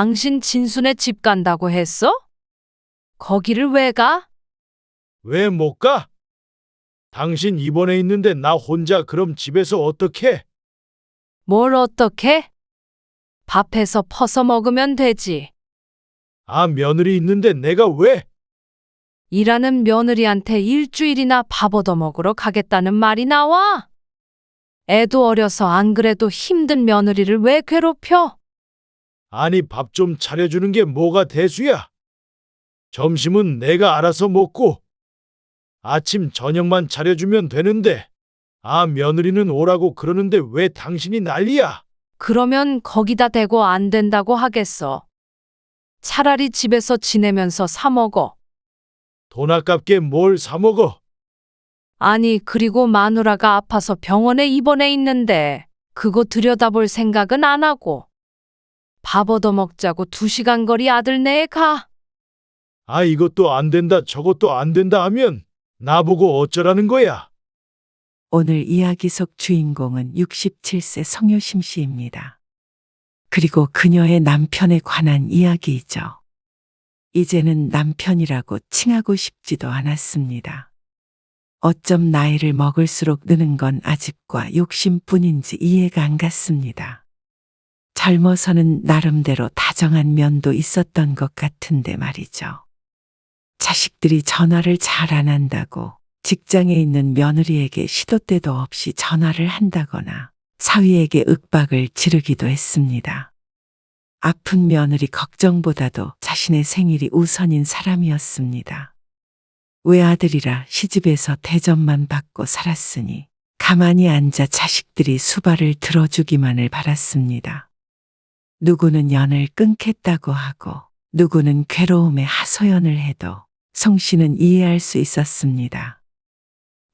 당신 진순의 집 간다고 했어? 거기를 왜 가? 왜 못 가? 당신 입원해 있는데 나 혼자 그럼 집에서 어떡해? 뭘 어떻게? 밥해서 퍼서 먹으면 되지. 아, 며느리 있는데 내가 왜? 일하는 며느리한테 일주일이나 밥 얻어 먹으러 가겠다는 말이 나와? 애도 어려서 안 그래도 힘든 며느리를 왜 괴롭혀? 아니, 밥 좀 차려주는 게 뭐가 대수야? 점심은 내가 알아서 먹고 아침 저녁만 차려주면 되는데 아, 며느리는 오라고 그러는데 왜 당신이 난리야? 그러면 거기다 대고 안 된다고 하겠어. 차라리 집에서 지내면서 사 먹어. 돈 아깝게 뭘 사 먹어? 아니, 그리고 마누라가 아파서 병원에 입원해 있는데 그거 들여다볼 생각은 안 하고 밥 얻어 먹자고 2시간 거리 아들네에 가. 아, 이것도 안 된다, 저것도 안 된다 하면 나보고 어쩌라는 거야? 오늘 이야기 속 주인공은 67세 성효심 씨입니다. 그리고 그녀의 남편에 관한 이야기이죠. 이제는 남편이라고 칭하고 싶지도 않았습니다. 어쩜 나이를 먹을수록 느는 건 아집과 욕심뿐인지 이해가 안 갔습니다. 젊어서는 나름대로 다정한 면도 있었던 것 같은데 말이죠. 자식들이 전화를 잘 안 한다고 직장에 있는 며느리에게 시도 때도 없이 전화를 한다거나 사위에게 윽박을 지르기도 했습니다. 아픈 며느리 걱정보다도 자신의 생일이 우선인 사람이었습니다. 외아들이라 시집에서 대접만 받고 살았으니 가만히 앉아 자식들이 수발을 들어주기만을 바랐습니다. 누구는 연을 끊겠다고 하고 누구는 괴로움에 하소연을 해도 송 씨는 이해할 수 있었습니다.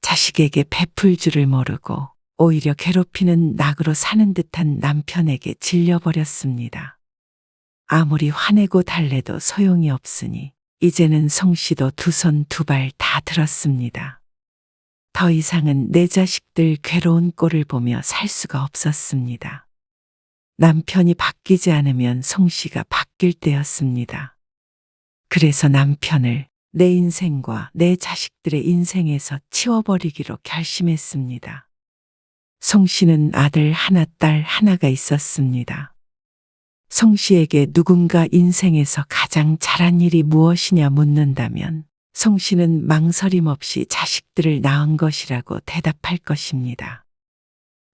자식에게 베풀 줄을 모르고 오히려 괴롭히는 낙으로 사는 듯한 남편에게 질려버렸습니다. 아무리 화내고 달래도 소용이 없으니 이제는 송 씨도 두 손 두 발 다 들었습니다. 더 이상은 내 자식들 괴로운 꼴을 보며 살 수가 없었습니다. 남편이 바뀌지 않으면 송 씨가 바뀔 때였습니다. 그래서 남편을 내 인생과 내 자식들의 인생에서 치워버리기로 결심했습니다. 송 씨는 아들 하나, 딸 하나가 있었습니다. 송 씨에게 누군가 인생에서 가장 잘한 일이 무엇이냐 묻는다면 송 씨는 망설임 없이 자식들을 낳은 것이라고 대답할 것입니다.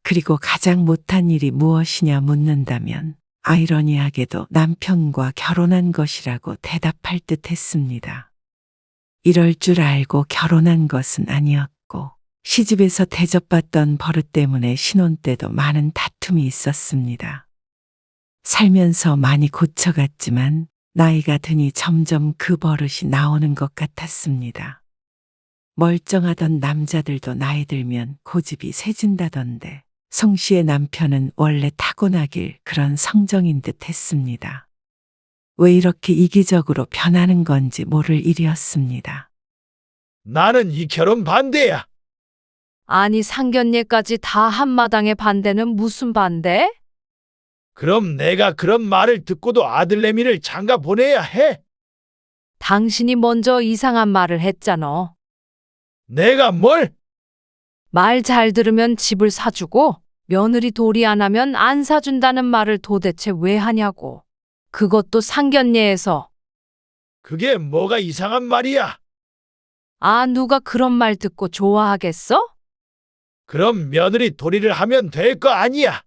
그리고 가장 못한 일이 무엇이냐 묻는다면 아이러니하게도 남편과 결혼한 것이라고 대답할 듯 했습니다. 이럴 줄 알고 결혼한 것은 아니었고 시집에서 대접받던 버릇 때문에 신혼 때도 많은 다툼이 있었습니다. 살면서 많이 고쳐갔지만 나이가 드니 점점 그 버릇이 나오는 것 같았습니다. 멀쩡하던 남자들도 나이 들면 고집이 세진다던데 송 씨의 남편은 원래 타고나길 그런 성정인 듯 했습니다. 왜 이렇게 이기적으로 변하는 건지 모를 일이었습니다. 나는 이 결혼 반대야. 아니, 상견례까지 다 한마당에 반대는 무슨 반대? 그럼 내가 그런 말을 듣고도 아들내미를 장가 보내야 해? 당신이 먼저 이상한 말을 했잖아. 내가 뭘? 말 잘 들으면 집을 사주고 며느리 도리 안 하면 안 사준다는 말을 도대체 왜 하냐고. 그것도 상견례에서. 그게 뭐가 이상한 말이야? 아, 누가 그런 말 듣고 좋아하겠어? 그럼 며느리 도리를 하면 될 거 아니야?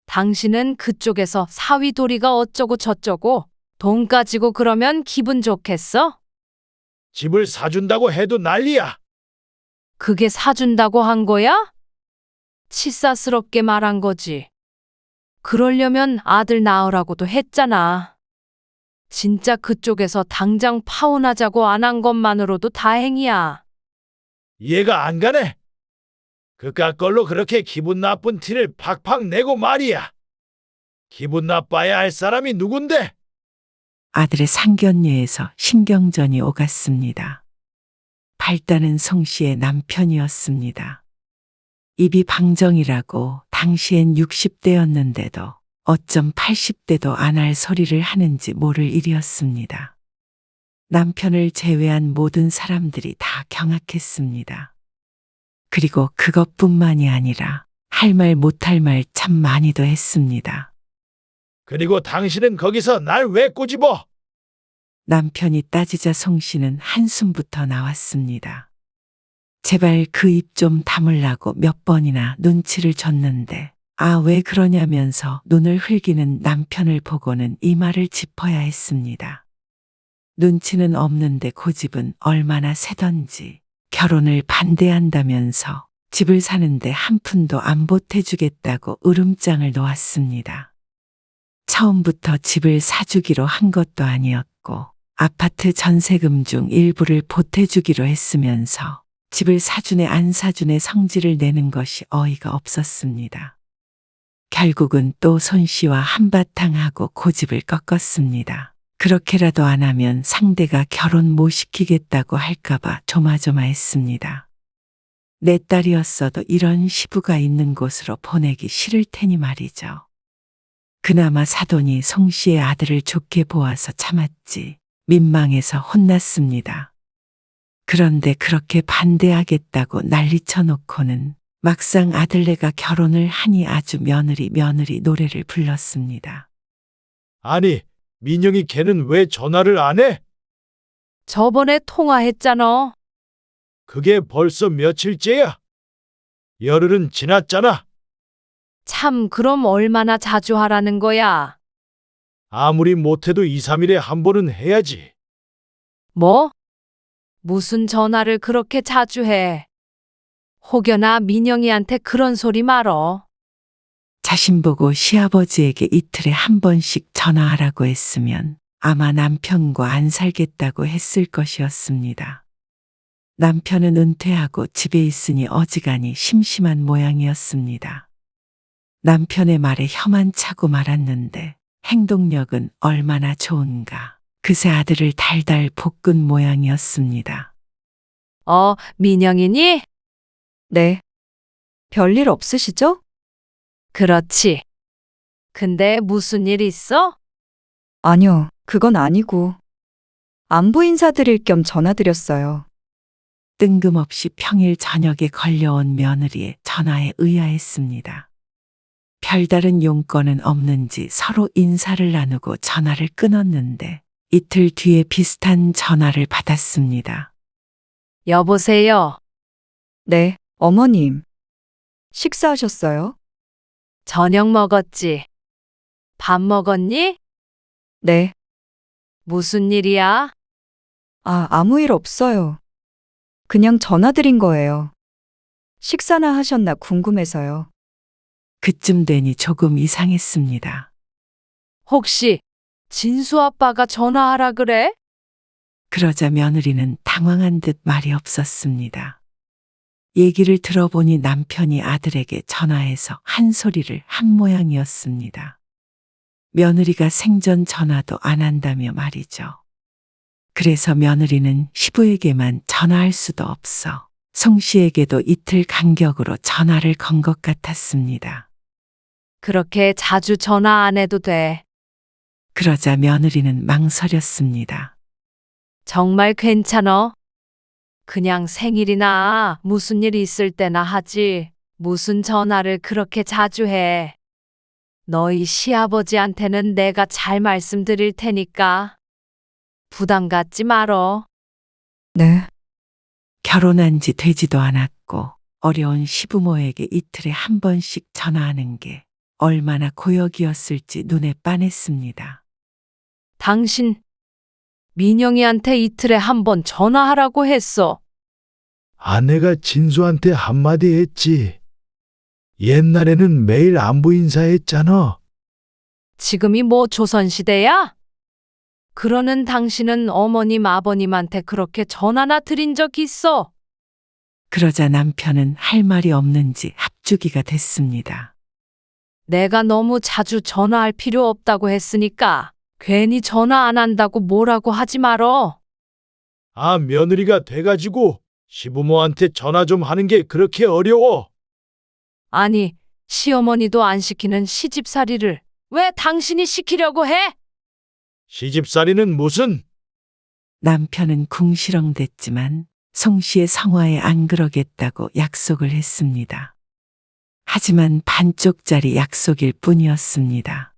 당신은 그쪽에서 사위 도리가 어쩌고 저쩌고 돈 가지고 그러면 기분 좋겠어? 집을 사준다고 해도 난리야. 그게 사준다고 한 거야? 치사스럽게 말한 거지. 그러려면 아들 낳으라고도 했잖아. 진짜 그쪽에서 당장 파혼하자고 안 한 것만으로도 다행이야. 이해가 안 가네. 그깟 걸로 그렇게 기분 나쁜 티를 팍팍 내고 말이야. 기분 나빠야 할 사람이 누군데? 아들의 상견례에서 신경전이 오갔습니다. 발단은 송 씨의 남편이었습니다. 입이 방정이라고 당시엔 60대였는데도 어쩜 80대도 안 할 소리를 하는지 모를 일이었습니다. 남편을 제외한 모든 사람들이 다 경악했습니다. 그리고 그것뿐만이 아니라 할 말 못할 말 참 많이도 했습니다. 그리고 당신은 거기서 날 왜 꼬집어? 남편이 따지자 송 씨는 한숨부터 나왔습니다. 제발 그 입 좀 다물라고 몇 번이나 눈치를 줬는데 왜 그러냐면서 눈을 흘기는 남편을 보고는 이 말을 짚어야 했습니다. 눈치는 없는데 고집은 얼마나 세던지 결혼을 반대한다면서 집을 사는데 한 푼도 안 보태주겠다고 으름장을 놓았습니다. 처음부터 집을 사주기로 한 것도 아니었고 아파트 전세금 중 일부를 보태주기로 했으면서 집을 사주네 안 사주네 성질을 내는 것이 어이가 없었습니다. 결국은 또 손 씨와 한바탕 하고 고집을 꺾었습니다. 그렇게라도 안 하면 상대가 결혼 못 시키겠다고 할까봐 조마조마했습니다. 내 딸이었어도 이런 시부가 있는 곳으로 보내기 싫을 테니 말이죠. 그나마 사돈이 송 씨의 아들을 좋게 보아서 참았지 민망해서 혼났습니다. 그런데 그렇게 반대하겠다고 난리쳐 놓고는 막상 아들네가 결혼을 하니 아주 며느리 노래를 불렀습니다. 아니, 민영이 걔는 왜 전화를 안 해? 저번에 통화했잖아. 그게 벌써 며칠째야? 열흘은 지났잖아. 참, 그럼 얼마나 자주 하라는 거야? 아무리 못해도 2, 3일에 한 번은 해야지. 뭐? 무슨 전화를 그렇게 자주 해? 혹여나 민영이한테 그런 소리 말어. 자신 보고 시아버지에게 이틀에 한 번씩 전화하라고 했으면 아마 남편과 안 살겠다고 했을 것이었습니다. 남편은 은퇴하고 집에 있으니 어지간히 심심한 모양이었습니다. 남편의 말에 혀만 차고 말았는데 행동력은 얼마나 좋은가. 그새 아들을 달달 볶은 모양이었습니다. 민영이니? 네. 별일 없으시죠? 그렇지. 근데 무슨 일 있어? 아니요, 그건 아니고. 안부 인사드릴 겸 전화드렸어요. 뜬금없이 평일 저녁에 걸려온 며느리의 전화에 의아했습니다. 별다른 용건은 없는지 서로 인사를 나누고 전화를 끊었는데 이틀 뒤에 비슷한 전화를 받았습니다. 여보세요. 네, 어머님. 식사하셨어요? 저녁 먹었지? 밥 먹었니? 네. 무슨 일이야? 아무 일 없어요. 그냥 전화드린 거예요. 식사나 하셨나 궁금해서요. 그쯤 되니 조금 이상했습니다. 혹시 진수 아빠가 전화하라 그래? 그러자 며느리는 당황한 듯 말이 없었습니다. 얘기를 들어보니 남편이 아들에게 전화해서 한 소리를 한 모양이었습니다. 며느리가 생전 전화도 안 한다며 말이죠. 그래서 며느리는 시부에게만 전화할 수도 없어 송 씨에게도 이틀 간격으로 전화를 건 것 같았습니다. 그렇게 자주 전화 안 해도 돼. 그러자 며느리는 망설였습니다. 정말 괜찮어? 그냥 생일이나 무슨 일 있을 때나 하지. 무슨 전화를 그렇게 자주 해. 너희 시아버지한테는 내가 잘 말씀드릴 테니까 부담 갖지 말어. 네. 결혼한 지 되지도 않았고 어려운 시부모에게 이틀에 한 번씩 전화하는 게 얼마나 고역이었을지 눈에 빤했습니다. 당신 민영이한테 이틀에 한 번 전화하라고 했어. 아내가 진수한테 한마디 했지. 옛날에는 매일 안부 인사했잖아. 지금이 뭐 조선시대야? 그러는 당신은 어머님 아버님한테 그렇게 전화나 드린 적 있어? 그러자 남편은 할 말이 없는지 합주기가 됐습니다. 내가 너무 자주 전화할 필요 없다고 했으니까 괜히 전화 안 한다고 뭐라고 하지 말어. 며느리가 돼가지고 시부모한테 전화 좀 하는 게 그렇게 어려워. 아니, 시어머니도 안 시키는 시집살이를 왜 당신이 시키려고 해? 시집살이는 무슨? 남편은 궁시렁댔지만 송 씨의 성화에 안 그러겠다고 약속을 했습니다. 하지만 반쪽짜리 약속일 뿐이었습니다.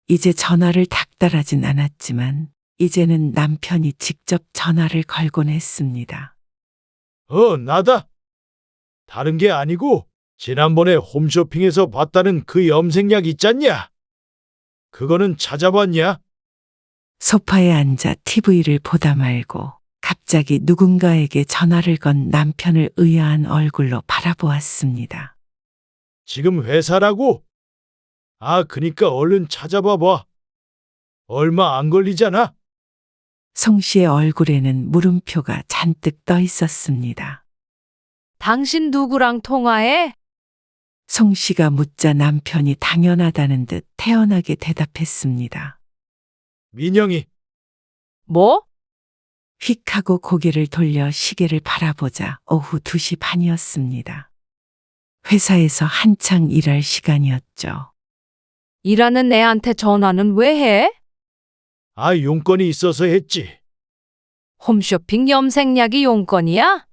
이제 전화를 닥달하진 않았지만 이제는 남편이 직접 전화를 걸곤 했습니다. 나다. 다른 게 아니고 지난번에 홈쇼핑에서 봤다는 그 염색약 있잖냐? 그거는 찾아봤냐? 소파에 앉아 TV를 보다 말고 갑자기 누군가에게 전화를 건 남편을 의아한 얼굴로 바라보았습니다. 지금 회사라고? 그니까 얼른 찾아봐봐. 얼마 안 걸리잖아. 송 씨의 얼굴에는 물음표가 잔뜩 떠 있었습니다. 당신 누구랑 통화해? 송 씨가 묻자 남편이 당연하다는 듯 태연하게 대답했습니다. 민영이. 뭐? 휙 하고 고개를 돌려 시계를 바라보자 오후 2시 반이었습니다. 회사에서 한창 일할 시간이었죠. 일하는 애한테 전화는 왜 해? 용건이 있어서 했지. 홈쇼핑 염색약이 용건이야?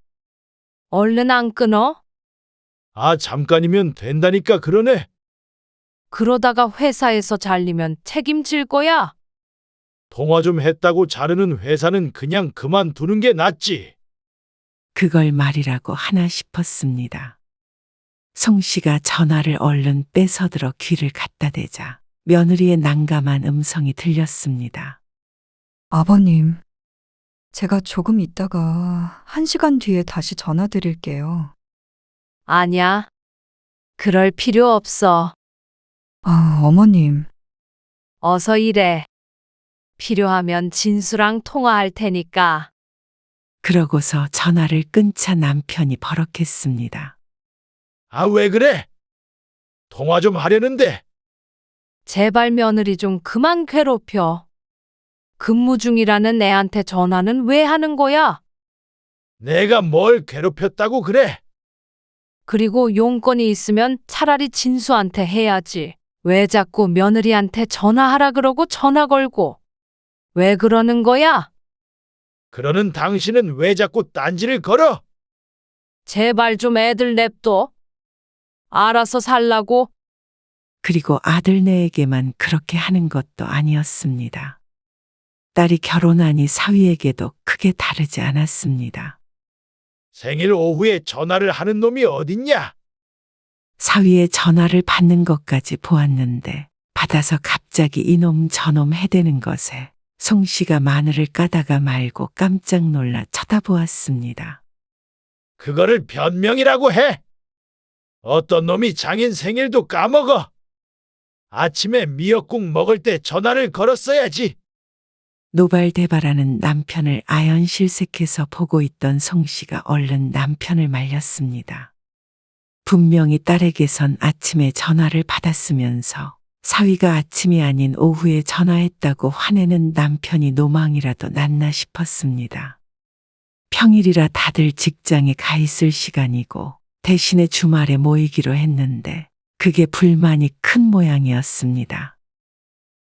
얼른 안 끊어? 잠깐이면 된다니까 그러네. 그러다가 회사에서 잘리면 책임질 거야. 통화 좀 했다고 자르는 회사는 그냥 그만두는 게 낫지. 그걸 말이라고 하나 싶었습니다. 송 씨가 전화를 얼른 뺏어들어 귀를 갖다 대자 며느리의 난감한 음성이 들렸습니다. 아버님, 제가 조금 있다가 1시간 뒤에 다시 전화 드릴게요. 아냐. 그럴 필요 없어. 어머님, 어서 일해. 필요하면 진수랑 통화할 테니까. 그러고서 전화를 끊자 남편이 버럭했습니다. 왜 그래? 통화 좀 하려는데. 제발 며느리 좀 그만 괴롭혀. 근무 중이라는 애한테 전화는 왜 하는 거야? 내가 뭘 괴롭혔다고 그래? 그리고 용건이 있으면 차라리 진수한테 해야지. 왜 자꾸 며느리한테 전화하라 그러고 전화 걸고. 왜 그러는 거야? 그러는 당신은 왜 자꾸 딴지를 걸어? 제발 좀 애들 냅둬. 알아서 살라고. 그리고 아들네에게만 그렇게 하는 것도 아니었습니다. 딸이 결혼하니 사위에게도 크게 다르지 않았습니다. 생일 오후에 전화를 하는 놈이 어딨냐? 사위의 전화를 받는 것까지 보았는데 받아서 갑자기 이놈 저놈 해대는 것에 송 씨가 마늘을 까다가 말고 깜짝 놀라 쳐다보았습니다. 그거를 변명이라고 해? 어떤 놈이 장인 생일도 까먹어? 아침에 미역국 먹을 때 전화를 걸었어야지. 노발대발하는 남편을 아연실색해서 보고 있던 송 씨가 얼른 남편을 말렸습니다. 분명히 딸에게선 아침에 전화를 받았으면서 사위가 아침이 아닌 오후에 전화했다고 화내는 남편이 노망이라도 났나 싶었습니다. 평일이라 다들 직장에 가 있을 시간이고 대신에 주말에 모이기로 했는데 그게 불만이 큰 모양이었습니다.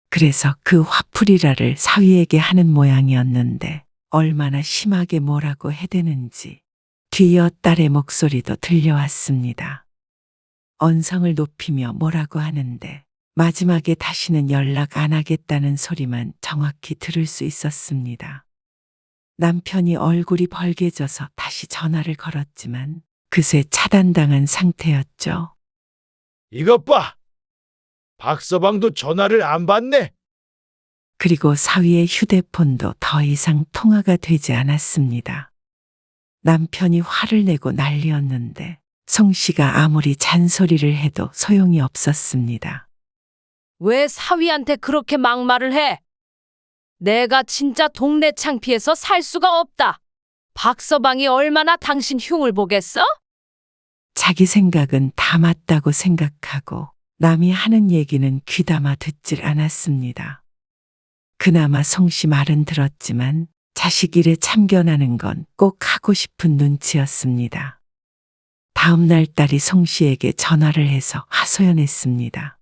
그래서 그 화풀이라를 사위에게 하는 모양이었는데 얼마나 심하게 뭐라고 해대는지 뒤이어 딸의 목소리도 들려왔습니다. 언성을 높이며 뭐라고 하는데 마지막에 다시는 연락 안 하겠다는 소리만 정확히 들을 수 있었습니다. 남편이 얼굴이 벌개져서 다시 전화를 걸었지만 그새 차단당한 상태였죠. 이것 봐. 박서방도 전화를 안 받네. 그리고 사위의 휴대폰도 더 이상 통화가 되지 않았습니다. 남편이 화를 내고 난리였는데 송 씨가 아무리 잔소리를 해도 소용이 없었습니다. 왜 사위한테 그렇게 막말을 해? 내가 진짜 동네 창피해서 살 수가 없다. 박서방이 얼마나 당신 흉을 보겠어? 자기 생각은 다 맞다고 생각하고 남이 하는 얘기는 귀담아 듣질 않았습니다. 그나마 송 씨 말은 들었지만 자식 일에 참견하는 건 꼭 하고 싶은 눈치였습니다. 다음 날 딸이 송 씨에게 전화를 해서 하소연했습니다.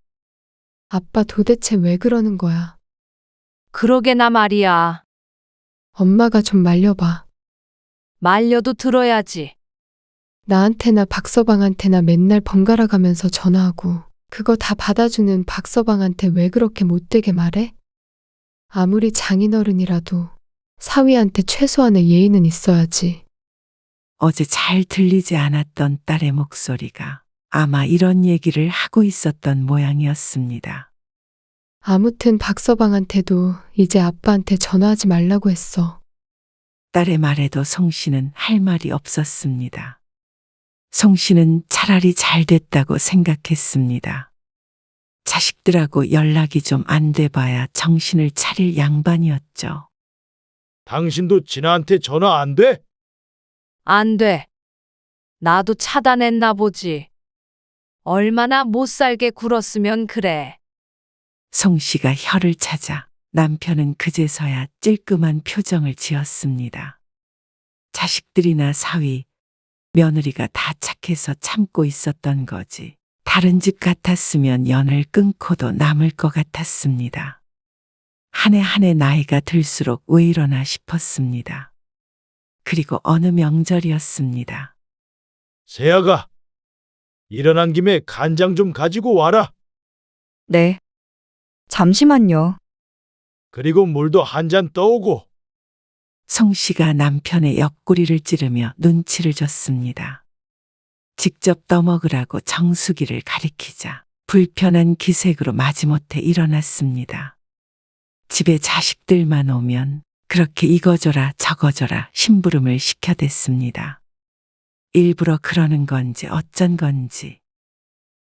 아빠 도대체 왜 그러는 거야? 그러게나 말이야. 엄마가 좀 말려봐. 말려도 들어야지. 나한테나 박서방한테나 맨날 번갈아 가면서 전화하고 그거 다 받아주는 박서방한테 왜 그렇게 못되게 말해? 아무리 장인어른이라도 사위한테 최소한의 예의는 있어야지. 어제 잘 들리지 않았던 딸의 목소리가 아마 이런 얘기를 하고 있었던 모양이었습니다. 아무튼 박서방한테도 이제 아빠한테 전화하지 말라고 했어. 딸의 말에도 송 씨는 할 말이 없었습니다. 송 씨는 차라리 잘 됐다고 생각했습니다. 자식들하고 연락이 좀 안 돼 봐야 정신을 차릴 양반이었죠. 당신도 진아한테 전화 안 돼? 안 돼. 나도 차단했나 보지. 얼마나 못 살게 굴었으면 그래. 송 씨가 혀를 찾아 남편은 그제서야 찔끔한 표정을 지었습니다. 자식들이나 사위, 며느리가 다 착해서 참고 있었던 거지. 다른 집 같았으면 연을 끊고도 남을 것 같았습니다. 한 해 한 해 나이가 들수록 왜 이러나 싶었습니다. 그리고 어느 명절이었습니다. 세아가 일어난 김에 간장 좀 가지고 와라. 네. 잠시만요. 그리고 물도 한 잔 떠오고. 송 씨가 남편의 옆구리를 찌르며 눈치를 줬습니다. 직접 떠먹으라고 정수기를 가리키자 불편한 기색으로 마지못해 일어났습니다. 집에 자식들만 오면 그렇게 이거저라 저거저라 심부름을 시켜댔습니다. 일부러 그러는 건지 어쩐 건지.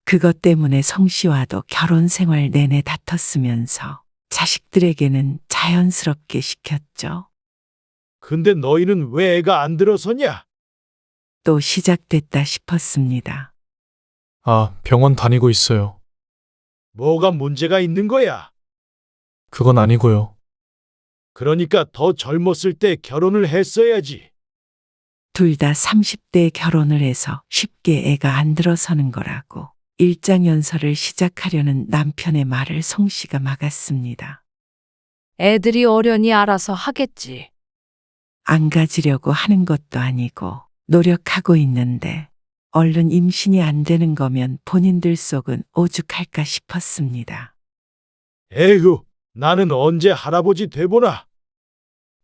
그것 때문에 송 씨와도 결혼 생활 내내 다퉜으면서 자식들에게는 자연스럽게 시켰죠. 근데 너희는 왜 애가 안 들어서냐? 또 시작됐다 싶었습니다. 아, 병원 다니고 있어요. 뭐가 문제가 있는 거야? 그건 아니고요. 그러니까 더 젊었을 때 결혼을 했어야지. 둘 다 30대에 결혼을 해서 쉽게 애가 안 들어서는 거라고 일장연설을 시작하려는 남편의 말을 송 씨가 막았습니다. 애들이 어련히 알아서 하겠지. 안 가지려고 하는 것도 아니고 노력하고 있는데 얼른 임신이 안 되는 거면 본인들 속은 오죽할까 싶었습니다. 에휴, 나는 언제 할아버지 돼보나?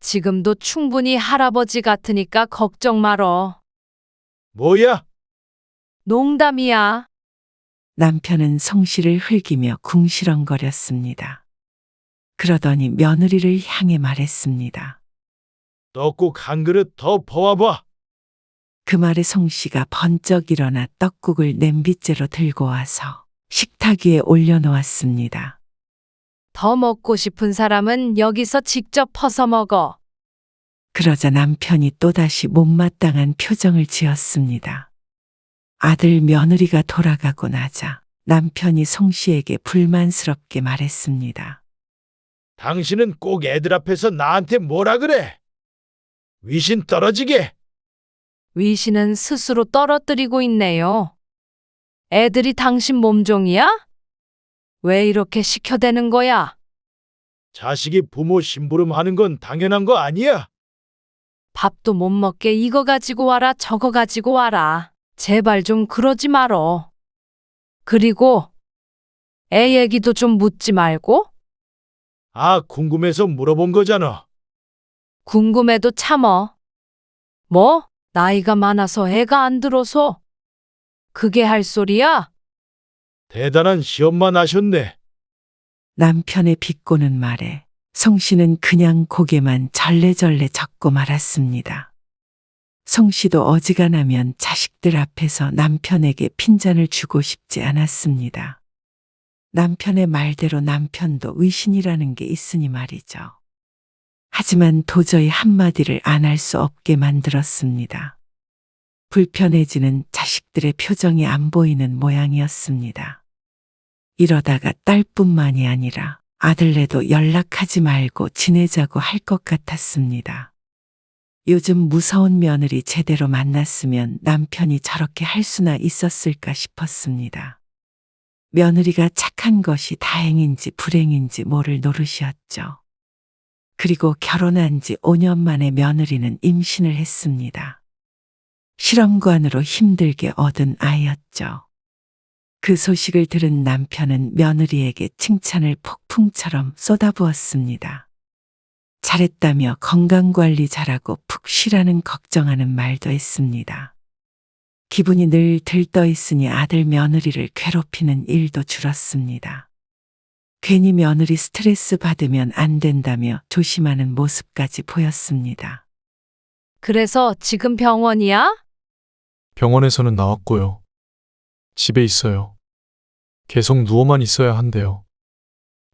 지금도 충분히 할아버지 같으니까 걱정 말어. 뭐야? 농담이야. 남편은 송 씨를 흘기며 궁시렁거렸습니다. 그러더니 며느리를 향해 말했습니다. 떡국 한 그릇 더 퍼와봐. 그 말에 송 씨가 번쩍 일어나 떡국을 냄비째로 들고 와서 식탁 위에 올려놓았습니다. 더 먹고 싶은 사람은 여기서 직접 퍼서 먹어. 그러자 남편이 또다시 못마땅한 표정을 지었습니다. 아들 며느리가 돌아가고 나자 남편이 송 씨에게 불만스럽게 말했습니다. 당신은 꼭 애들 앞에서 나한테 뭐라 그래? 위신 떨어지게. 위신은 스스로 떨어뜨리고 있네요. 애들이 당신 몸종이야? 왜 이렇게 시켜대는 거야? 자식이 부모 심부름하는 건 당연한 거 아니야? 밥도 못 먹게 이거 가지고 와라 저거 가지고 와라. 제발 좀 그러지 말어. 그리고 애 얘기도 좀 묻지 말고. 아, 궁금해서 물어본 거잖아. 궁금해도 참어. 뭐? 나이가 많아서 애가 안 들어서? 그게 할 소리야? 대단한 시험만 하셨네. 남편의 비꼬는 말에 송 씨는 그냥 고개만 절레절레 젓고 말았습니다. 송 씨도 어지간하면 자식들 앞에서 남편에게 핀잔을 주고 싶지 않았습니다. 남편의 말대로 남편도 위신이라는 게 있으니 말이죠. 하지만 도저히 한마디를 안 할 수 없게 만들었습니다. 불편해지는 자식들의 표정이 안 보이는 모양이었습니다. 이러다가 딸뿐만이 아니라 아들네도 연락하지 말고 지내자고 할 것 같았습니다. 요즘 무서운 며느리 제대로 만났으면 남편이 저렇게 할 수나 있었을까 싶었습니다. 며느리가 착한 것이 다행인지 불행인지 모를 노릇이었죠. 그리고 결혼한 지 5년 만에 며느리는 임신을 했습니다. 실험관으로 힘들게 얻은 아이였죠. 그 소식을 들은 남편은 며느리에게 칭찬을 폭풍처럼 쏟아부었습니다. 잘했다며 건강관리 잘하고 푹 쉬라는 걱정하는 말도 했습니다. 기분이 늘 들떠 있으니 아들 며느리를 괴롭히는 일도 줄었습니다. 괜히 며느리 스트레스 받으면 안 된다며 조심하는 모습까지 보였습니다. 그래서 지금 병원이야? 병원에서는 나왔고요. 집에 있어요. 계속 누워만 있어야 한대요.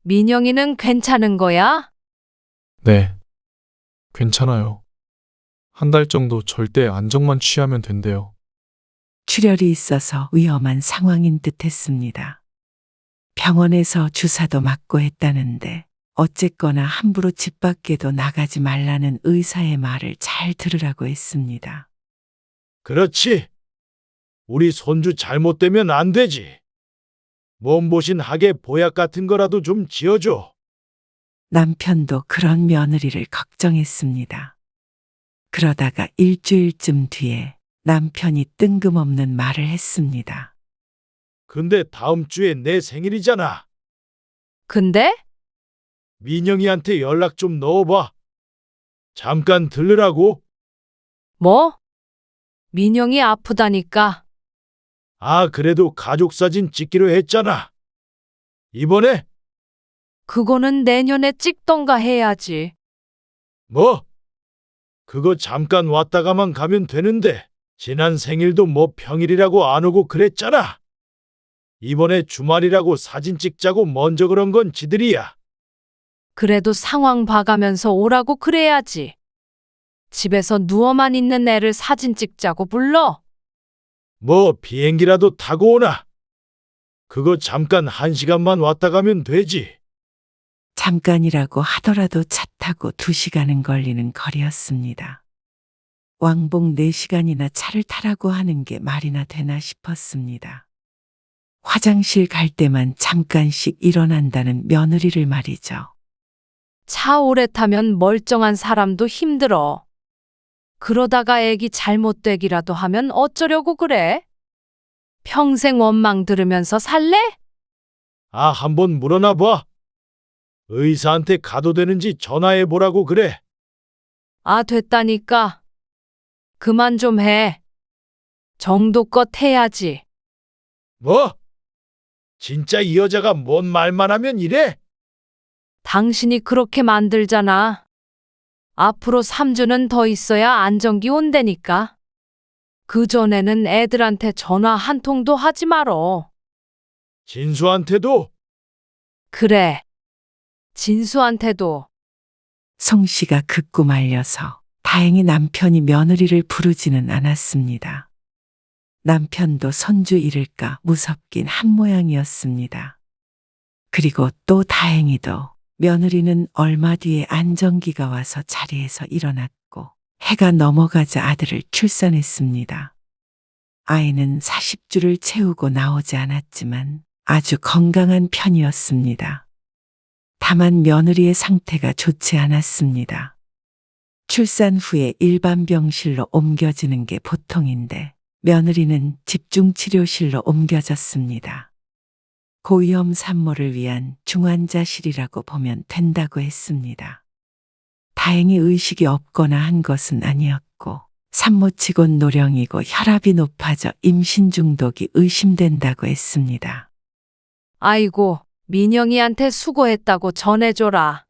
민영이는 괜찮은 거야? 네. 괜찮아요. 한 달 정도 절대 안정만 취하면 된대요. 출혈이 있어서 위험한 상황인 듯 했습니다. 병원에서 주사도 맞고 했다는데 어쨌거나 함부로 집 밖에도 나가지 말라는 의사의 말을 잘 들으라고 했습니다. 그렇지. 우리 손주 잘못되면 안 되지. 몸보신 하게 보약 같은 거라도 좀 지어줘. 남편도 그런 며느리를 걱정했습니다. 그러다가 일주일쯤 뒤에 남편이 뜬금없는 말을 했습니다. 근데 다음 주에 내 생일이잖아. 근데? 민영이한테 연락 좀 넣어봐. 잠깐 들르라고. 뭐? 민영이 아프다니까. 아, 그래도 가족 사진 찍기로 했잖아. 이번에? 그거는 내년에 찍던가 해야지. 뭐? 그거 잠깐 왔다가만 가면 되는데 지난 생일도 뭐 평일이라고 안 오고 그랬잖아. 이번에 주말이라고 사진 찍자고 먼저 그런 건 지들이야. 그래도 상황 봐가면서 오라고 그래야지. 집에서 누워만 있는 애를 사진 찍자고 불러? 뭐 비행기라도 타고 오나? 그거 잠깐 1시간만 왔다 가면 되지. 잠깐이라고 하더라도 차 타고 2시간은 걸리는 거리였습니다. 왕복 4시간이나 차를 타라고 하는 게 말이나 되나 싶었습니다. 화장실 갈 때만 잠깐씩 일어난다는 며느리를 말이죠. 차 오래 타면 멀쩡한 사람도 힘들어. 그러다가 애기 잘못되기라도 하면 어쩌려고 그래? 평생 원망 들으면서 살래? 아, 한번 물어나 봐. 의사한테 가도 되는지 전화해 보라고 그래. 아, 됐다니까. 그만 좀 해. 정도껏 해야지. 뭐? 진짜 이 여자가 뭔 말만 하면 이래? 당신이 그렇게 만들잖아. 앞으로 3주는 더 있어야 안정기 온다니까. 그전에는 애들한테 전화 한 통도 하지 말어. 진수한테도? 그래. 진수한테도. 송 씨가 극구 말려서 다행히 남편이 며느리를 부르지는 않았습니다. 남편도 손주 잃을까 무섭긴 한 모양이었습니다. 그리고 또 다행히도 며느리는 얼마 뒤에 안정기가 와서 자리에서 일어났고 해가 넘어가자 아들을 출산했습니다. 아이는 40주를 채우고 나오지 않았지만 아주 건강한 편이었습니다. 다만 며느리의 상태가 좋지 않았습니다. 출산 후에 일반 병실로 옮겨지는 게 보통인데 며느리는 집중치료실로 옮겨졌습니다. 고위험 산모를 위한 중환자실이라고 보면 된다고 했습니다. 다행히 의식이 없거나 한 것은 아니었고 산모치곤 노령이고 혈압이 높아져 임신 중독이 의심된다고 했습니다. 아이고, 민영이한테 수고했다고 전해줘라.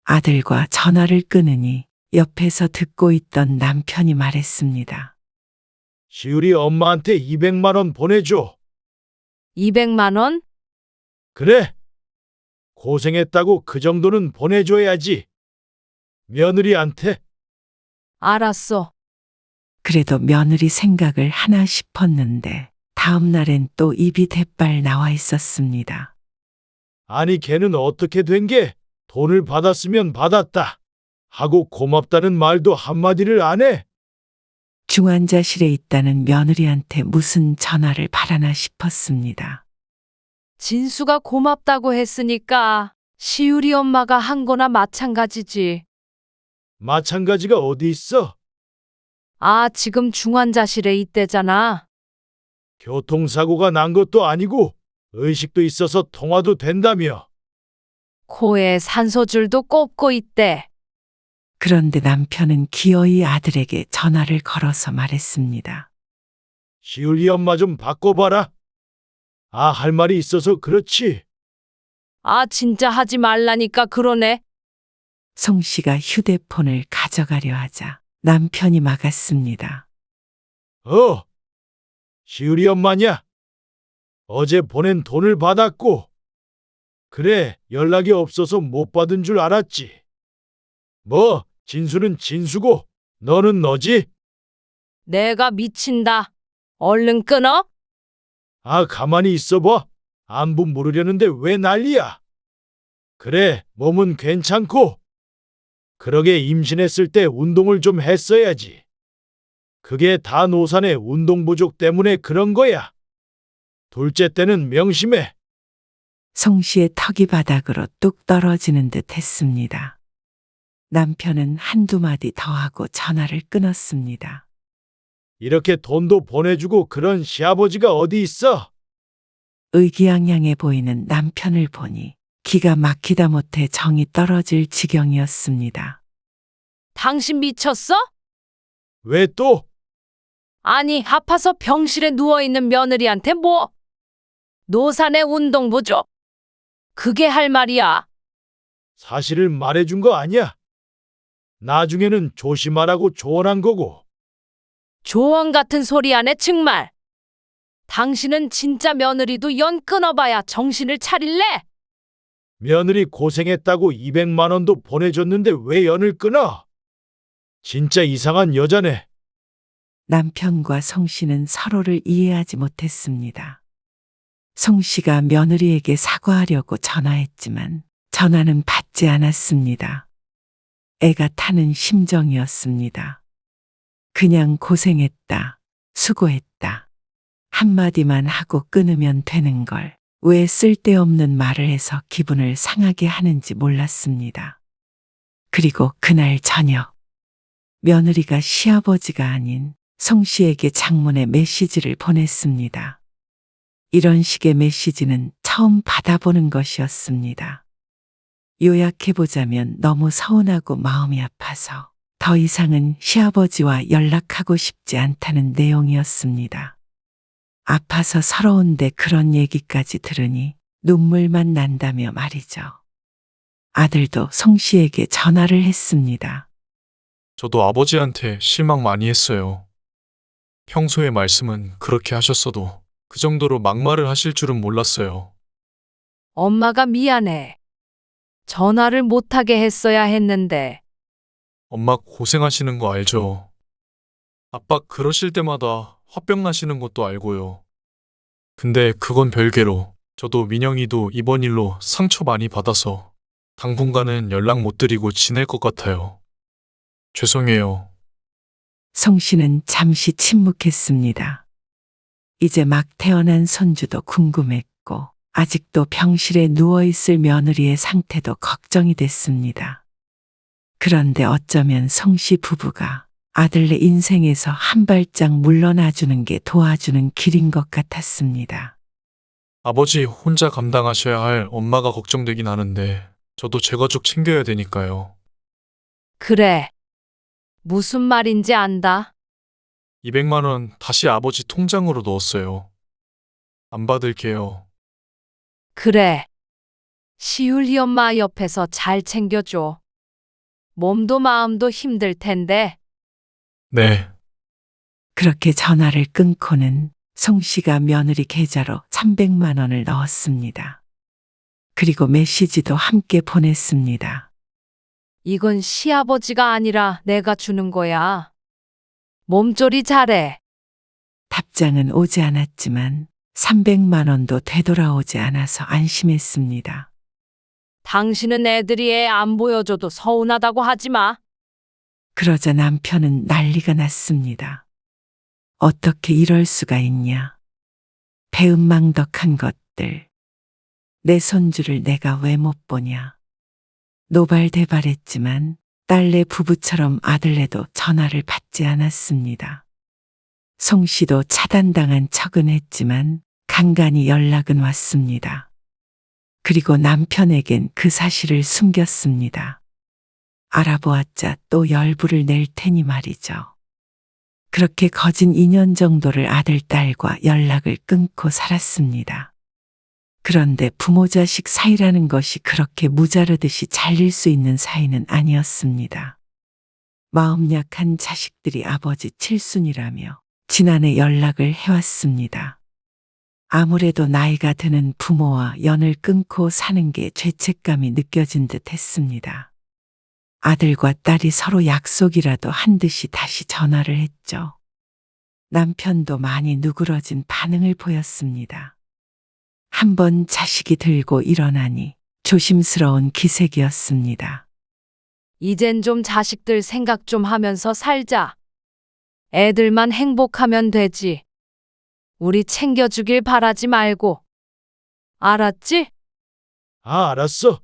아들과 전화를 끊으니 옆에서 듣고 있던 남편이 말했습니다. 시율이 엄마한테 200만 원 보내줘. 200만 원? 그래. 고생했다고 그 정도는 보내줘야지. 며느리한테. 알았어. 그래도 며느리 생각을 하나 싶었는데 다음 날엔 또 입이 대빨 나와 있었습니다. 아니 걔는 어떻게 된 게 돈을 받았으면 받았다 하고 고맙다는 말도 한마디를 안 해? 중환자실에 있다는 며느리한테 무슨 전화를 바라나 싶었습니다. 진수가 고맙다고 했으니까 시율이 엄마가 한 거나 마찬가지지. 마찬가지가 어디 있어? 아, 지금 중환자실에 있대잖아. 교통사고가 난 것도 아니고 의식도 있어서 통화도 된다며. 코에 산소줄도 꼽고 있대. 그런데 남편은 기어이 아들에게 전화를 걸어서 말했습니다. 시울이 엄마 좀 바꿔봐라. 아, 할 말이 있어서 그렇지. 아, 진짜 하지 말라니까 그러네. 송 씨가 휴대폰을 가져가려 하자 남편이 막았습니다. 시울이 엄마냐? 어제 보낸 돈을 받았고. 그래, 연락이 없어서 못 받은 줄 알았지. 뭐, 진수는 진수고, 너는 너지? 내가 미친다. 얼른 끊어. 아, 가만히 있어봐. 안부 물으려는데 왜 난리야? 그래, 몸은 괜찮고. 그러게 임신했을 때 운동을 좀 했어야지. 그게 다 노산의 운동 부족 때문에 그런 거야. 둘째 때는 명심해. 송 씨의 턱이 바닥으로 뚝 떨어지는 듯 했습니다. 남편은 한두 마디 더 하고 전화를 끊었습니다. 이렇게 돈도 보내주고 그런 시아버지가 어디 있어? 의기양양해 보이는 남편을 보니 기가 막히다 못해 정이 떨어질 지경이었습니다. 당신 미쳤어? 왜 또? 아니, 아파서 병실에 누워있는 며느리한테 뭐? 노산의 운동 부족. 그게 할 말이야. 사실을 말해준 거 아니야? 나중에는 조심하라고 조언한 거고. 조언 같은 소리 안 해, 정말. 당신은 진짜 며느리도 연 끊어봐야 정신을 차릴래? 며느리 고생했다고 200만 원도 보내줬는데 왜 연을 끊어? 진짜 이상한 여자네. 남편과 송 씨는 서로를 이해하지 못했습니다. 송 씨가 며느리에게 사과하려고 전화했지만 전화는 받지 않았습니다. 애가 타는 심정이었습니다. 그냥 고생했다, 수고했다. 한마디만 하고 끊으면 되는 걸 왜 쓸데없는 말을 해서 기분을 상하게 하는지 몰랐습니다. 그리고 그날 저녁, 며느리가 시아버지가 아닌 송 씨에게 장문의 메시지를 보냈습니다. 이런 식의 메시지는 처음 받아보는 것이었습니다. 요약해보자면 너무 서운하고 마음이 아파서 더 이상은 시아버지와 연락하고 싶지 않다는 내용이었습니다. 아파서 서러운데 그런 얘기까지 들으니 눈물만 난다며 말이죠. 아들도 송 씨에게 전화를 했습니다. 저도 아버지한테 실망 많이 했어요. 평소에 말씀은 그렇게 하셨어도 그 정도로 막말을 하실 줄은 몰랐어요. 엄마가 미안해. 전화를 못하게 했어야 했는데. 엄마 고생하시는 거 알죠? 아빠 그러실 때마다 화병 나시는 것도 알고요. 근데 그건 별개로 저도 민영이도 이번 일로 상처 많이 받아서 당분간은 연락 못 드리고 지낼 것 같아요. 죄송해요. 송 씨는 잠시 침묵했습니다. 이제 막 태어난 손주도 궁금했고 아직도 병실에 누워있을 며느리의 상태도 걱정이 됐습니다. 그런데 어쩌면 송 씨 부부가 아들네 인생에서 한 발짝 물러나주는 게 도와주는 길인 것 같았습니다. 아버지 혼자 감당하셔야 할 엄마가 걱정되긴 하는데 저도 제 가족 챙겨야 되니까요. 그래. 무슨 말인지 안다. 200만 원 다시 아버지 통장으로 넣었어요. 안 받을게요. 그래. 시울이 엄마 옆에서 잘 챙겨줘. 몸도 마음도 힘들 텐데. 네. 그렇게 전화를 끊고는 송 씨가 며느리 계좌로 300만 원을 넣었습니다. 그리고 메시지도 함께 보냈습니다. 이건 시아버지가 아니라 내가 주는 거야. 몸조리 잘해. 답장은 오지 않았지만 300만 원도 되돌아오지 않아서 안심했습니다. 당신은 애들이 애 안 보여줘도 서운하다고 하지 마. 그러자 남편은 난리가 났습니다. 어떻게 이럴 수가 있냐. 배은망덕한 것들. 내 손주를 내가 왜 못 보냐. 노발대발했지만 딸내 부부처럼 아들네도 전화를 받지 않았습니다. 송 씨도 차단당한 척은 했지만 간간히 연락은 왔습니다. 그리고 남편에겐 그 사실을 숨겼습니다. 알아보았자 또 열불을 낼 테니 말이죠. 그렇게 거진 2년 정도를 아들, 딸과 연락을 끊고 살았습니다. 그런데 부모 자식 사이라는 것이 그렇게 무자르듯이 잘릴 수 있는 사이는 아니었습니다. 마음 약한 자식들이 아버지 칠순이라며 지난해 연락을 해왔습니다. 아무래도 나이가 드는 부모와 연을 끊고 사는 게 죄책감이 느껴진 듯 했습니다. 아들과 딸이 서로 약속이라도 한 듯이 다시 전화를 했죠. 남편도 많이 누그러진 반응을 보였습니다. 한번 자식이 들고 일어나니 조심스러운 기색이었습니다. 이젠 좀 자식들 생각 좀 하면서 살자. 애들만 행복하면 되지. 우리 챙겨주길 바라지 말고. 알았지? 아, 알았어.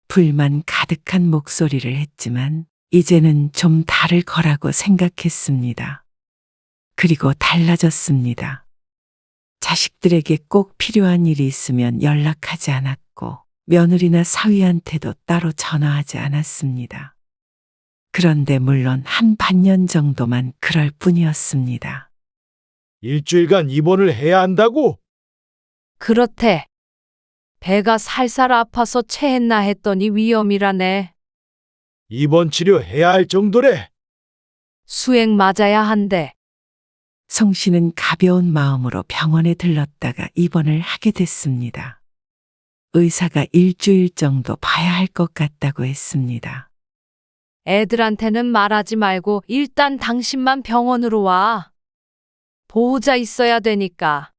불만 가득한 목소리를 했지만 이제는 좀 다를 거라고 생각했습니다. 그리고 달라졌습니다. 자식들에게 꼭 필요한 일이 있으면 연락하지 않았고 며느리나 사위한테도 따로 전화하지 않았습니다. 그런데 물론 한 반년 정도만 그럴 뿐이었습니다. 일주일간 입원을 해야 한다고? 그렇대. 배가 살살 아파서 체했나 했더니 위험이라네. 입원 치료해야 할 정도래. 수액 맞아야 한대. 송 씨는 가벼운 마음으로 병원에 들렀다가 입원을 하게 됐습니다. 의사가 일주일 정도 봐야 할 것 같다고 했습니다. 애들한테는 말하지 말고 일단 당신만 병원으로 와. 보호자 있어야 되니까.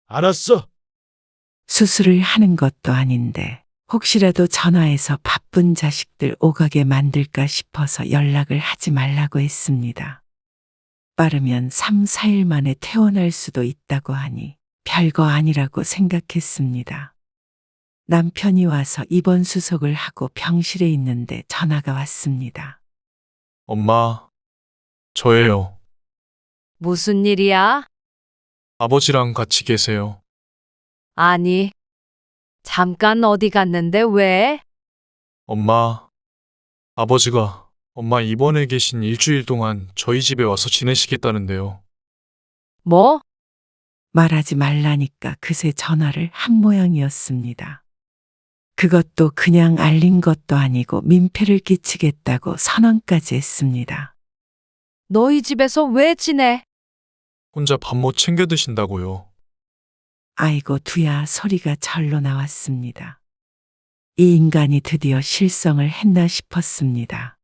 알았어. 수술을 하는 것도 아닌데 혹시라도 전화해서 바쁜 자식들 오가게 만들까 싶어서 연락을 하지 말라고 했습니다. 빠르면 3, 4일 만에 퇴원할 수도 있다고 하니 별거 아니라고 생각했습니다. 남편이 와서 입원 수속을 하고 병실에 있는데 전화가 왔습니다. 엄마, 저예요. 무슨 일이야? 아버지랑 같이 계세요. 아니, 잠깐 어디 갔는데 왜? 엄마, 아버지가 엄마 입원해 계신 일주일 동안 저희 집에 와서 지내시겠다는데요. 뭐? 말하지 말라니까 그새 전화를 한 모양이었습니다. 그것도 그냥 알린 것도 아니고 민폐를 끼치겠다고 선언까지 했습니다. 너희 집에서 왜 지내? 혼자 밥 못 챙겨 드신다고요. 아이고 두야 소리가 절로 나왔습니다. 이 인간이 드디어 실성을 했나 싶었습니다.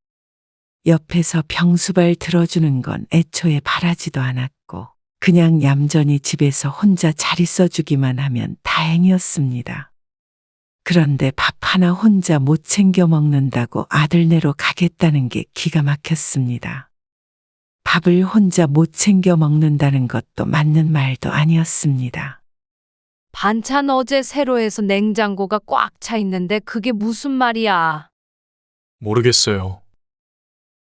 옆에서 병수발 들어주는 건 애초에 바라지도 않았고 그냥 얌전히 집에서 혼자 잘 있어주기만 하면 다행이었습니다. 그런데 밥 하나 혼자 못 챙겨 먹는다고 아들네로 가겠다는 게 기가 막혔습니다. 밥을 혼자 못 챙겨 먹는다는 것도 맞는 말도 아니었습니다. 반찬 어제 새로 해서 냉장고가 꽉 차 있는데 그게 무슨 말이야? 모르겠어요.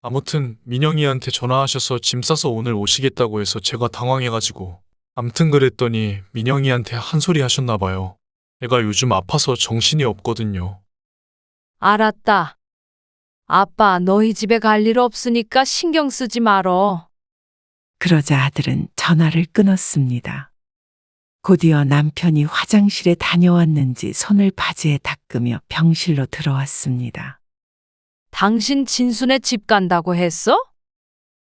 아무튼 민영이한테 전화하셔서 짐 싸서 오늘 오시겠다고 해서 제가 당황해가지고 암튼 그랬더니 민영이한테 한 소리 하셨나 봐요. 애가 요즘 아파서 정신이 없거든요. 알았다. 아빠 너희 집에 갈 일 없으니까 신경 쓰지 말어. 그러자 아들은 전화를 끊었습니다. 곧이어 남편이 화장실에 다녀왔는지 손을 바지에 닦으며 병실로 들어왔습니다. 당신 진순의 집 간다고 했어?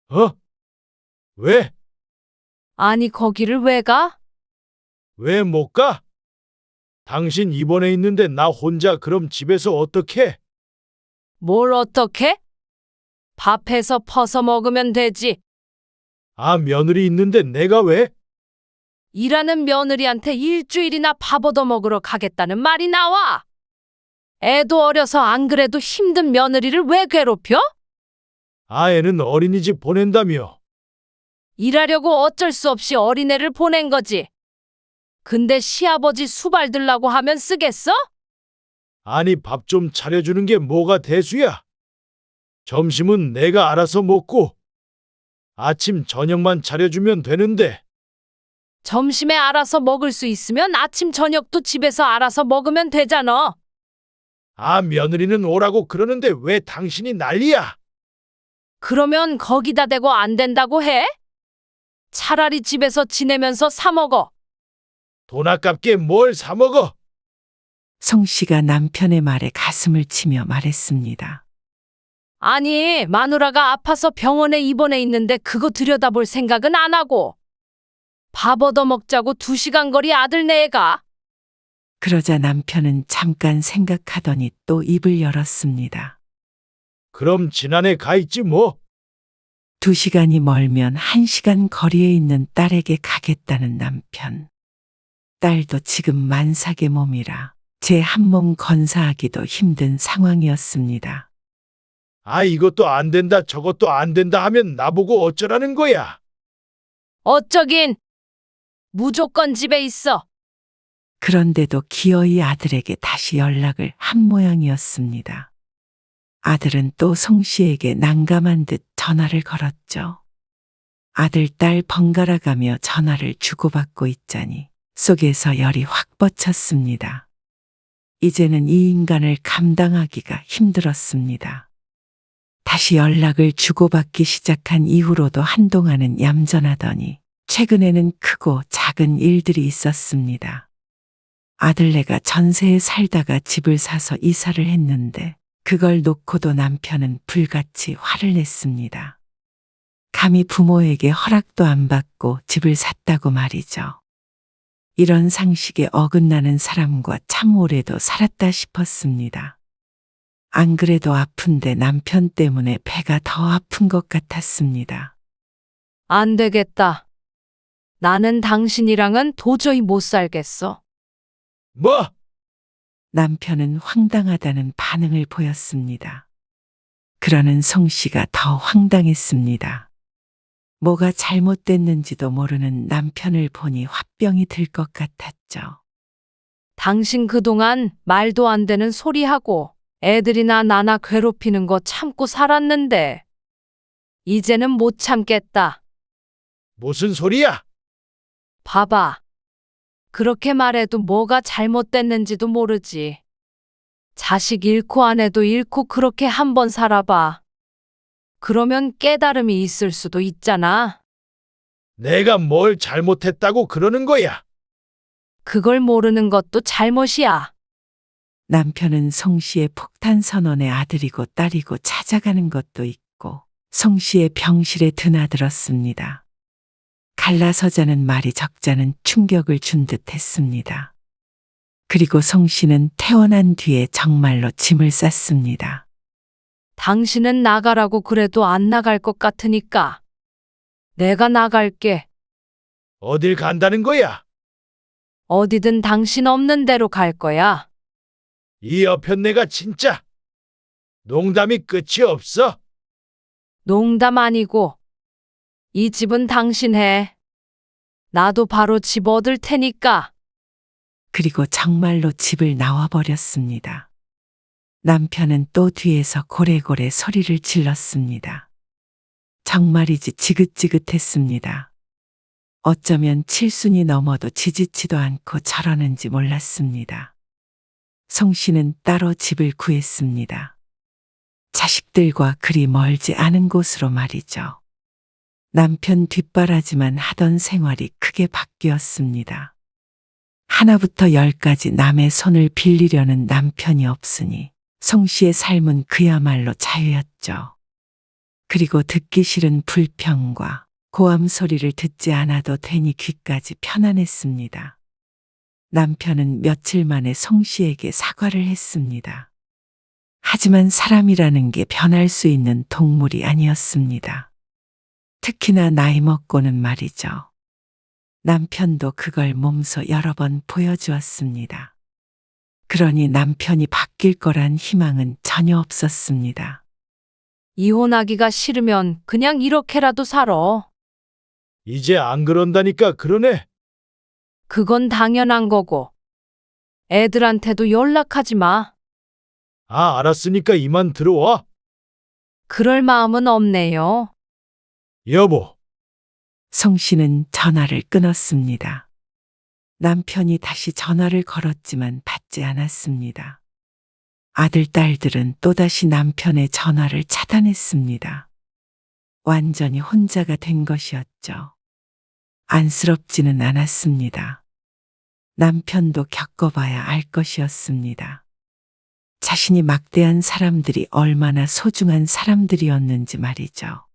어? 왜? 아니 거기를 왜 가? 왜 못 가? 당신 입원해 있는데 나 혼자 그럼 집에서 어떡해? 뭘 어떻게? 밥해서 퍼서 먹으면 되지. 아, 며느리 있는데 내가 왜? 일하는 며느리한테 일주일이나 밥 얻어 먹으러 가겠다는 말이 나와. 애도 어려서 안 그래도 힘든 며느리를 왜 괴롭혀? 아, 애는 어린이집 보낸다며. 일하려고 어쩔 수 없이 어린애를 보낸 거지. 근데 시아버지 수발 들라고 하면 쓰겠어? 아니, 밥 좀 차려주는 게 뭐가 대수야? 점심은 내가 알아서 먹고 아침, 저녁만 차려주면 되는데. 점심에 알아서 먹을 수 있으면 아침, 저녁도 집에서 알아서 먹으면 되잖아. 아, 며느리는 오라고 그러는데 왜 당신이 난리야? 그러면 거기다 대고 안 된다고 해? 차라리 집에서 지내면서 사 먹어. 돈 아깝게 뭘 사 먹어? 송 씨가 남편의 말에 가슴을 치며 말했습니다. 아니, 마누라가 아파서 병원에 입원해 있는데 그거 들여다볼 생각은 안 하고. 밥 얻어 먹자고 2시간 거리 아들네 애가. 그러자 남편은 잠깐 생각하더니 또 입을 열었습니다. 그럼 지난해 가 있지 뭐. 2시간이 멀면 1시간 거리에 있는 딸에게 가겠다는 남편. 딸도 지금 만삭의 몸이라 제 한 몸 건사하기도 힘든 상황이었습니다. 아, 이것도 안 된다, 저것도 안 된다 하면 나보고 어쩌라는 거야? 어쩌긴. 무조건 집에 있어. 그런데도 기어이 아들에게 다시 연락을 한 모양이었습니다. 아들은 또 송 씨에게 난감한 듯 전화를 걸었죠. 아들, 딸 번갈아 가며 전화를 주고받고 있자니 속에서 열이 확 뻗쳤습니다. 이제는 이 인간을 감당하기가 힘들었습니다. 다시 연락을 주고받기 시작한 이후로도 한동안은 얌전하더니 최근에는 크고 작은 일들이 있었습니다. 아들네가 전세에 살다가 집을 사서 이사를 했는데 그걸 놓고도 남편은 불같이 화를 냈습니다. 감히 부모에게 허락도 안 받고 집을 샀다고 말이죠. 이런 상식에 어긋나는 사람과 참 오래도 살았다 싶었습니다. 안 그래도 아픈데 남편 때문에 배가 더 아픈 것 같았습니다. 안 되겠다. 나는 당신이랑은 도저히 못 살겠어. 뭐? 남편은 황당하다는 반응을 보였습니다. 그러는 송 씨가 더 황당했습니다. 뭐가 잘못됐는지도 모르는 남편을 보니 화병이 들 것 같았죠. 당신 그동안 말도 안 되는 소리하고 애들이나 나나 괴롭히는 거 참고 살았는데 이제는 못 참겠다. 무슨 소리야? 봐봐. 그렇게 말해도 뭐가 잘못됐는지도 모르지. 자식 잃고 아내도 잃고 그렇게 한번 살아봐. 그러면 깨달음이 있을 수도 있잖아. 내가 뭘 잘못했다고 그러는 거야? 그걸 모르는 것도 잘못이야. 남편은 송 씨의 폭탄 선언의 아들이고 딸이고 찾아가는 것도 있고 송 씨의 병실에 드나들었습니다. 갈라서자는 말이 적잖은 충격을 준 듯 했습니다. 그리고 송 씨는 퇴원한 뒤에 정말로 짐을 쌌습니다. 당신은 나가라고 그래도 안 나갈 것 같으니까 내가 나갈게. 어딜 간다는 거야? 어디든 당신 없는 데로 갈 거야. 이 여편네가 진짜 농담이 끝이 없어. 농담 아니고 이 집은 당신 해. 나도 바로 집 얻을 테니까. 그리고 정말로 집을 나와버렸습니다. 남편은 또 뒤에서 고래고래 소리를 질렀습니다. 정말이지 지긋지긋했습니다. 어쩌면 칠순이 넘어도 지지치도 않고 저러는지 몰랐습니다. 송 씨는 따로 집을 구했습니다. 자식들과 그리 멀지 않은 곳으로 말이죠. 남편 뒷바라지만 하던 생활이 크게 바뀌었습니다. 하나부터 10까지 남의 손을 빌리려는 남편이 없으니 송 씨의 삶은 그야말로 자유였죠. 그리고 듣기 싫은 불평과 고함 소리를 듣지 않아도 되니 귀까지 편안했습니다. 남편은 며칠 만에 송 씨에게 사과를 했습니다. 하지만 사람이라는 게 변할 수 있는 동물이 아니었습니다. 특히나 나이 먹고는 말이죠. 남편도 그걸 몸소 여러 번 보여주었습니다. 그러니 남편이 바뀔 거란 희망은 전혀 없었습니다. 이혼하기가 싫으면 그냥 이렇게라도 살아. 이제 안 그런다니까 그러네. 그건 당연한 거고. 애들한테도 연락하지 마. 아, 알았으니까 이만 들어와. 그럴 마음은 없네요. 여보, 성 씨는 전화를 끊었습니다. 남편이 다시 전화를 걸었지만 받지 않았습니다. 아들, 딸들은 또다시 남편의 전화를 차단했습니다. 완전히 혼자가 된 것이었죠. 안쓰럽지는 않았습니다. 남편도 겪어봐야 알 것이었습니다. 자신이 막대한 사람들이 얼마나 소중한 사람들이었는지 말이죠.